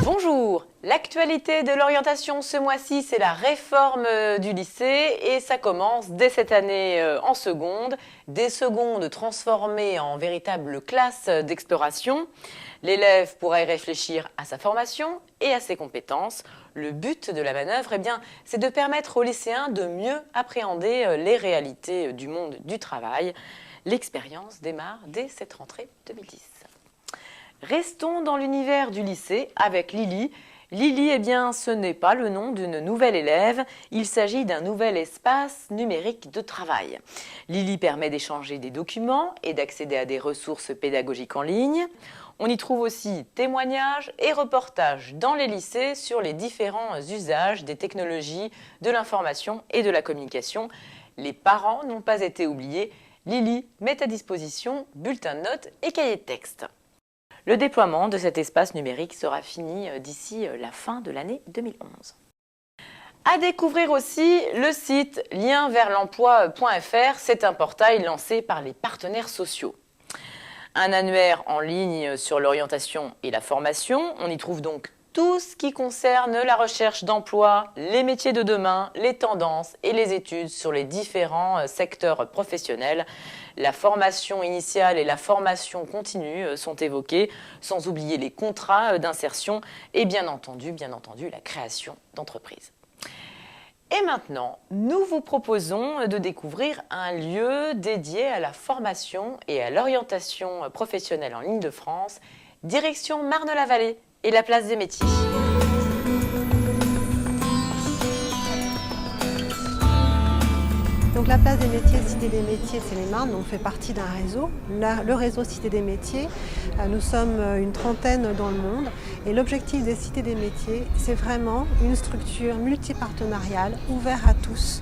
Bonjour, l'actualité de l'orientation ce mois-ci, c'est la réforme du lycée et ça commence dès cette année en seconde, des secondes transformées en véritables classes d'exploration. L'élève pourra y réfléchir à sa formation et à ses compétences. Le but de la manœuvre, c'est de permettre aux lycéens de mieux appréhender les réalités du monde du travail. L'expérience démarre dès cette rentrée 2010. Restons dans l'univers du lycée avec Lily. Lily, ce n'est pas le nom d'une nouvelle élève, il s'agit d'un nouvel espace numérique de travail. Lily permet d'échanger des documents et d'accéder à des ressources pédagogiques en ligne. On y trouve aussi témoignages et reportages dans les lycées sur les différents usages des technologies de l'information et de la communication. Les parents n'ont pas été oubliés. Lily met à disposition bulletins de notes et cahiers de texte. Le déploiement de cet espace numérique sera fini d'ici la fin de l'année 2011. À découvrir aussi le site lienversl'emploi.fr, c'est un portail lancé par les partenaires sociaux. Un annuaire en ligne sur l'orientation et la formation, on y trouve donc tout ce qui concerne la recherche d'emploi, les métiers de demain, les tendances et les études sur les différents secteurs professionnels. La formation initiale et la formation continue sont évoquées, sans oublier les contrats d'insertion et bien entendu la création d'entreprises. Et maintenant, nous vous proposons de découvrir un lieu dédié à la formation et à l'orientation professionnelle en Île-de-France, direction Marne-la-Vallée et la place des métiers. Donc la place des métiers, Cité des métiers, Seine-et-Marne, on fait partie d'un réseau. Le réseau Cité des métiers, nous sommes une trentaine dans le monde. Et l'objectif des Cités des métiers, c'est vraiment une structure multipartenariale, ouverte à tous.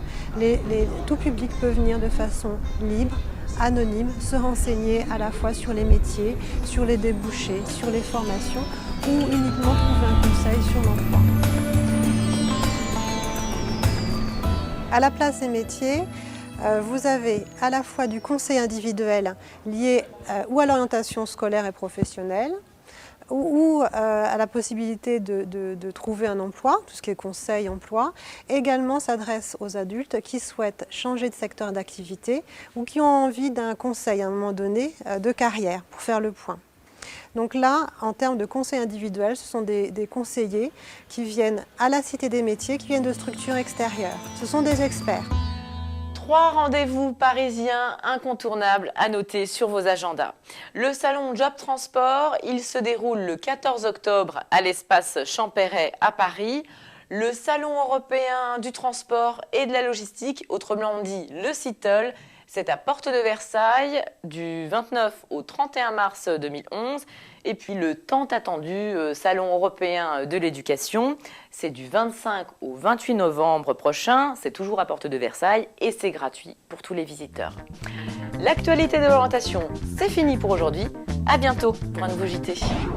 Tout public peut venir de façon libre, anonyme, se renseigner à la fois sur les métiers, sur les débouchés, sur les formations ou uniquement trouver un conseil sur l'emploi. À la place des métiers, vous avez à la fois du conseil individuel lié ou à l'orientation scolaire et professionnelle, ou à la possibilité de trouver un emploi, tout ce qui est conseil emploi. Également s'adresse aux adultes qui souhaitent changer de secteur d'activité ou qui ont envie d'un conseil à un moment donné de carrière pour faire le point. Donc là, en termes de conseil individuel, ce sont des conseillers qui viennent à la Cité des métiers, qui viennent de structures extérieures. Ce sont des experts. 3 rendez-vous parisiens incontournables à noter sur vos agendas. Le salon Job Transport, il se déroule le 14 octobre à l'espace Champéret à Paris. Le salon européen du transport et de la logistique, autrement dit le CITL, c'est à Porte de Versailles du 29 au 31 mars 2011. Et puis le tant attendu Salon européen de l'éducation, c'est du 25 au 28 novembre prochain. C'est toujours à Porte de Versailles et c'est gratuit pour tous les visiteurs. L'actualité de l'orientation, c'est fini pour aujourd'hui. À bientôt pour un nouveau JT.